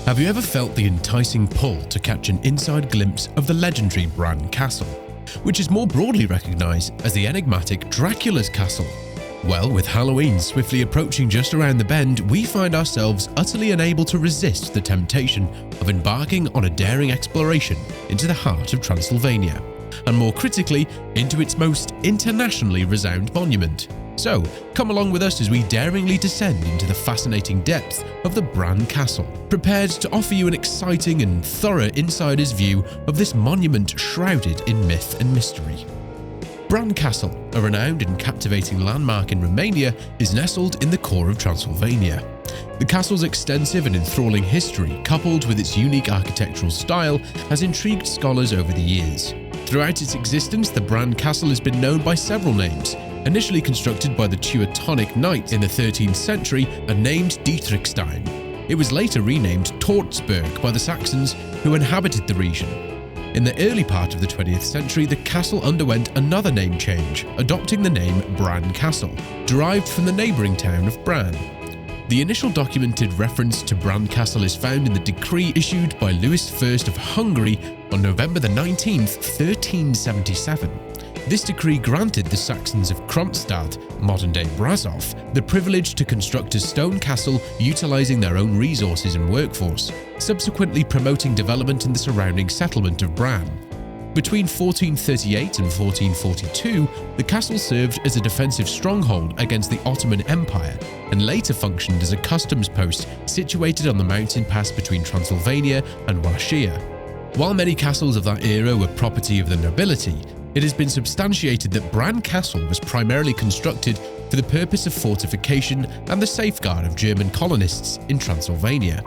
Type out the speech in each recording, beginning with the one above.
Have you ever felt the enticing pull to catch an inside glimpse of the legendary Bran Castle, which is more broadly recognized as the enigmatic Dracula's Castle? Well, with Halloween swiftly approaching just around the bend, we find ourselves utterly unable to resist the temptation of embarking on a daring exploration into the heart of Transylvania, and more critically, into its most internationally renowned monument. So, come along with us as we daringly descend into the fascinating depths of the Bran Castle, prepared to offer you an exciting and thorough insider's view of this monument shrouded in myth and mystery. Bran Castle, a renowned and captivating landmark in Romania, is nestled in the core of Transylvania. The castle's extensive and enthralling history, coupled with its unique architectural style, has intrigued scholars over the years. Throughout its existence, the Bran Castle has been known by several names. Initially constructed by the Teutonic Knights in the 13th century and named Dietrichstein, it was later renamed Tortsburg by the Saxons who inhabited the region. In the early part of the 20th century, the castle underwent another name change, adopting the name Bran Castle, derived from the neighbouring town of Bran. The initial documented reference to Bran Castle is found in the decree issued by Louis I of Hungary on November 19, 1377. This decree granted the Saxons of Kronstadt, modern-day Brasov, the privilege to construct a stone castle utilizing their own resources and workforce, subsequently promoting development in the surrounding settlement of Bran. Between 1438 and 1442, the castle served as a defensive stronghold against the Ottoman Empire and later functioned as a customs post situated on the mountain pass between Transylvania and Wallachia. While many castles of that era were property of the nobility, it has been substantiated that Bran Castle was primarily constructed for the purpose of fortification and the safeguard of German colonists in Transylvania.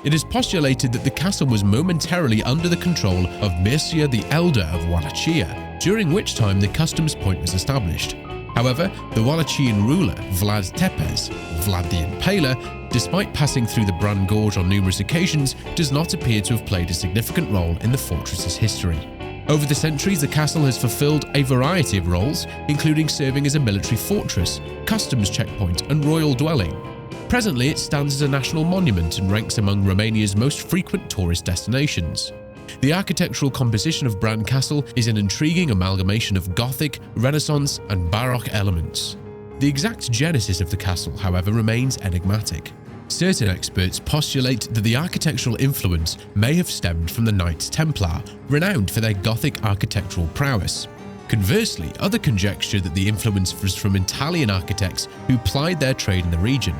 It is postulated that the castle was momentarily under the control of Mircea the Elder of Wallachia, during which time the customs point was established. However, the Wallachian ruler Vlad Tepes, Vlad the Impaler, despite passing through the Bran Gorge on numerous occasions, does not appear to have played a significant role in the fortress's history. Over the centuries, the castle has fulfilled a variety of roles, including serving as a military fortress, customs checkpoint, and royal dwelling. Presently, it stands as a national monument and ranks among Romania's most frequent tourist destinations. The architectural composition of Bran Castle is an intriguing amalgamation of Gothic, Renaissance, and Baroque elements. The exact genesis of the castle, however, remains enigmatic. Certain experts postulate that the architectural influence may have stemmed from the Knights Templar, renowned for their Gothic architectural prowess. Conversely, others conjecture that the influence was from Italian architects who plied their trade in the region.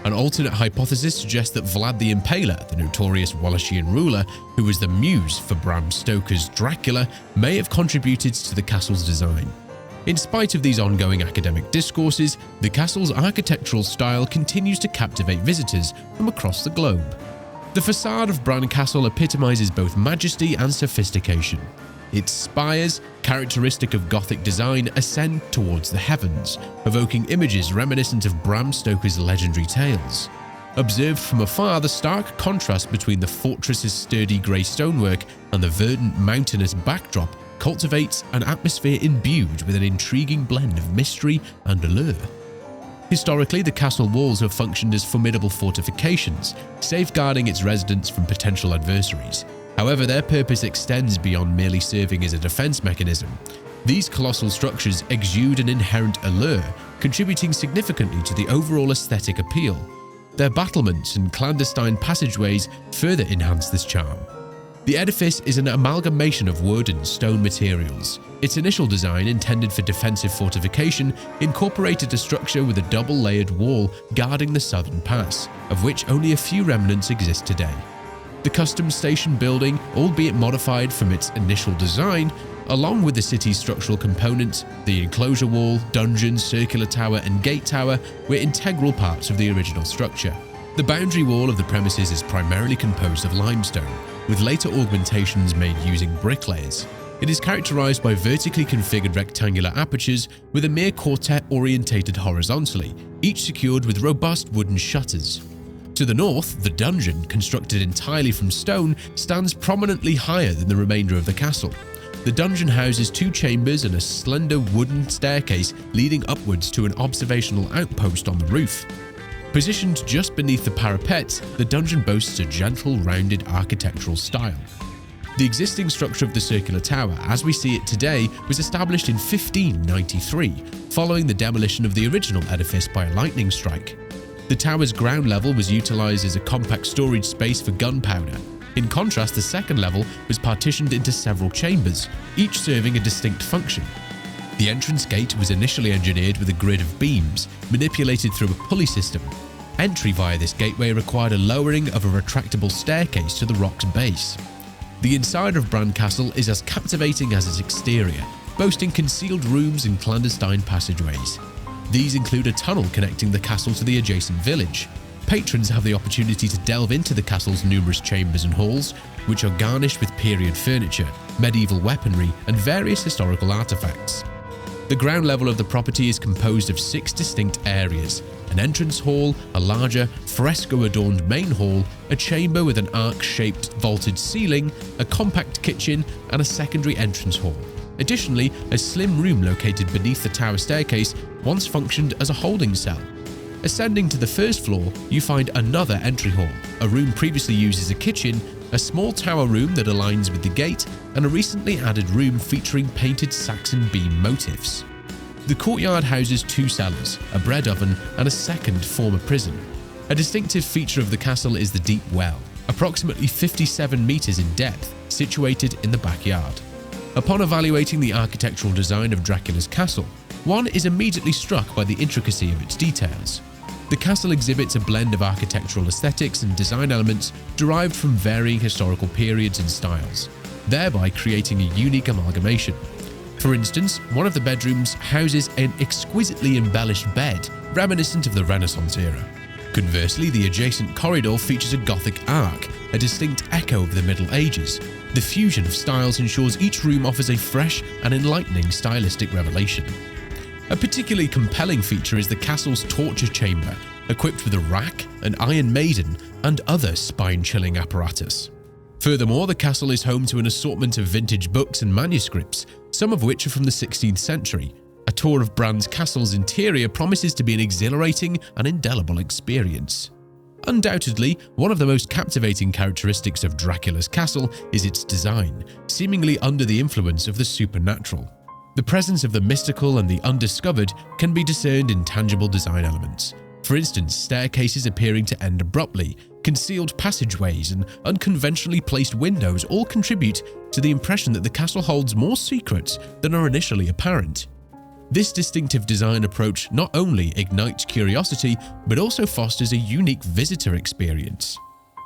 An alternate hypothesis suggests that Vlad the Impaler, the notorious Wallachian ruler, who was the muse for Bram Stoker's Dracula, may have contributed to the castle's design. In spite of these ongoing academic discourses, the castle's architectural style continues to captivate visitors from across the globe. The facade of Bran Castle epitomizes both majesty and sophistication. Its spires, characteristic of Gothic design, ascend towards the heavens, evoking images reminiscent of Bram Stoker's legendary tales. Observed from afar, the stark contrast between the fortress's sturdy grey stonework and the verdant mountainous backdrop cultivates an atmosphere imbued with an intriguing blend of mystery and allure. Historically, the castle walls have functioned as formidable fortifications, safeguarding its residents from potential adversaries. However, their purpose extends beyond merely serving as a defense mechanism. These colossal structures exude an inherent allure, contributing significantly to the overall aesthetic appeal. Their battlements and clandestine passageways further enhance this charm. The edifice is an amalgamation of wood and stone materials. Its initial design, intended for defensive fortification, incorporated a structure with a double-layered wall guarding the southern pass, of which only a few remnants exist today. The customs station building, albeit modified from its initial design, along with the city's structural components, the enclosure wall, dungeon, circular tower, and gate tower, were integral parts of the original structure. The boundary wall of the premises is primarily composed of limestone, with later augmentations made using bricklayers. It is characterized by vertically configured rectangular apertures with a mere quartet orientated horizontally, each secured with robust wooden shutters. To the north, the dungeon, constructed entirely from stone, stands prominently higher than the remainder of the castle. The dungeon houses 2 chambers and a slender wooden staircase leading upwards to an observational outpost on the roof. Positioned just beneath the parapets, the dungeon boasts a gentle, rounded architectural style. The existing structure of the circular tower, as we see it today, was established in 1593, following the demolition of the original edifice by a lightning strike. The tower's ground level was utilized as a compact storage space for gunpowder. In contrast, the second level was partitioned into several chambers, each serving a distinct function. The entrance gate was initially engineered with a grid of beams, manipulated through a pulley system. Entry via this gateway required a lowering of a retractable staircase to the rock's base. The inside of Bran Castle is as captivating as its exterior, boasting concealed rooms and clandestine passageways. These include a tunnel connecting the castle to the adjacent village. Patrons have the opportunity to delve into the castle's numerous chambers and halls, which are garnished with period furniture, medieval weaponry, and various historical artifacts. The ground level of the property is composed of 6 distinct areas: an entrance hall, a larger, fresco-adorned main hall, a chamber with an arc-shaped vaulted ceiling, a compact kitchen, and a secondary entrance hall. Additionally, a slim room located beneath the tower staircase once functioned as a holding cell. Ascending to the first floor, you find another entry hall, a room previously used as a kitchen, a small tower room that aligns with the gate, and a recently added room featuring painted Saxon beam motifs. The courtyard houses 2 cellars, a bread oven, and a second former prison. A distinctive feature of the castle is the deep well, approximately 57 meters in depth, situated in the backyard. Upon evaluating the architectural design of Dracula's castle, one is immediately struck by the intricacy of its details. The castle exhibits a blend of architectural aesthetics and design elements derived from varying historical periods and styles, thereby creating a unique amalgamation. For instance, one of the bedrooms houses an exquisitely embellished bed reminiscent of the Renaissance era. Conversely, the adjacent corridor features a Gothic arch, a distinct echo of the Middle Ages. The fusion of styles ensures each room offers a fresh and enlightening stylistic revelation. A particularly compelling feature is the castle's torture chamber, equipped with a rack, an Iron Maiden, and other spine-chilling apparatus. Furthermore, the castle is home to an assortment of vintage books and manuscripts, some of which are from the 16th century. A tour of Bran's castle's interior promises to be an exhilarating and indelible experience. Undoubtedly, one of the most captivating characteristics of Dracula's castle is its design, seemingly under the influence of the supernatural. The presence of the mystical and the undiscovered can be discerned in tangible design elements. For instance, staircases appearing to end abruptly, concealed passageways, and unconventionally placed windows all contribute to the impression that the castle holds more secrets than are initially apparent. This distinctive design approach not only ignites curiosity, but also fosters a unique visitor experience.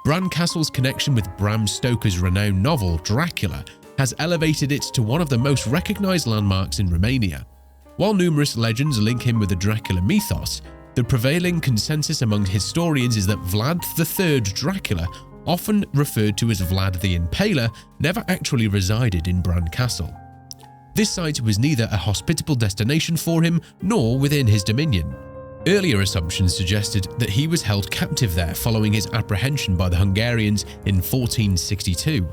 Bran Castle's connection with Bram Stoker's renowned novel Dracula has elevated it to one of the most recognized landmarks in Romania. While numerous legends link him with the Dracula mythos, the prevailing consensus among historians is that Vlad III Dracula, often referred to as Vlad the Impaler, never actually resided in Bran Castle. This site was neither a hospitable destination for him nor within his dominion. Earlier assumptions suggested that he was held captive there following his apprehension by the Hungarians in 1462.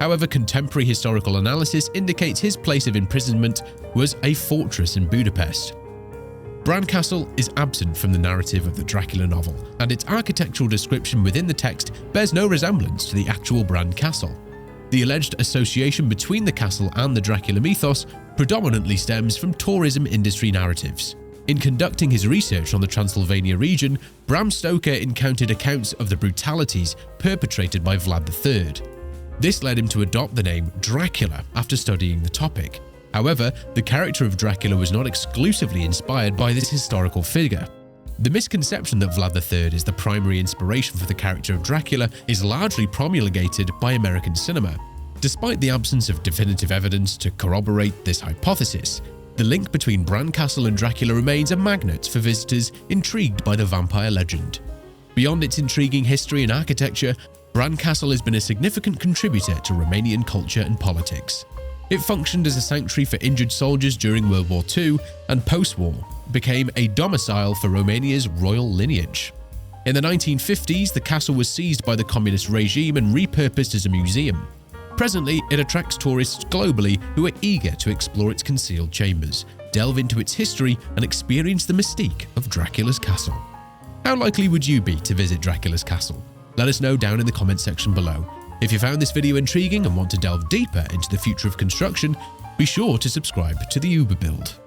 However, contemporary historical analysis indicates his place of imprisonment was a fortress in Budapest. Bran Castle is absent from the narrative of the Dracula novel, and its architectural description within the text bears no resemblance to the actual Bran Castle. The alleged association between the castle and the Dracula mythos predominantly stems from tourism industry narratives. In conducting his research on the Transylvania region, Bram Stoker encountered accounts of the brutalities perpetrated by Vlad III. This led him to adopt the name Dracula after studying the topic. However, the character of Dracula was not exclusively inspired by this historical figure. The misconception that Vlad III is the primary inspiration for the character of Dracula is largely promulgated by American cinema. Despite the absence of definitive evidence to corroborate this hypothesis, the link between Bran Castle and Dracula remains a magnet for visitors intrigued by the vampire legend. Beyond its intriguing history and architecture, Bran Castle has been a significant contributor to Romanian culture and politics. It functioned as a sanctuary for injured soldiers during World War II, and post-war became a domicile for Romania's royal lineage. In the 1950s, the castle was seized by the communist regime and repurposed as a museum. Presently, it attracts tourists globally who are eager to explore its concealed chambers, delve into its history, and experience the mystique of Dracula's castle. How likely would you be to visit Dracula's castle? Let us know down in the comments section below. If you found this video intriguing and want to delve deeper into the future of construction, be sure to subscribe to the Uber Build.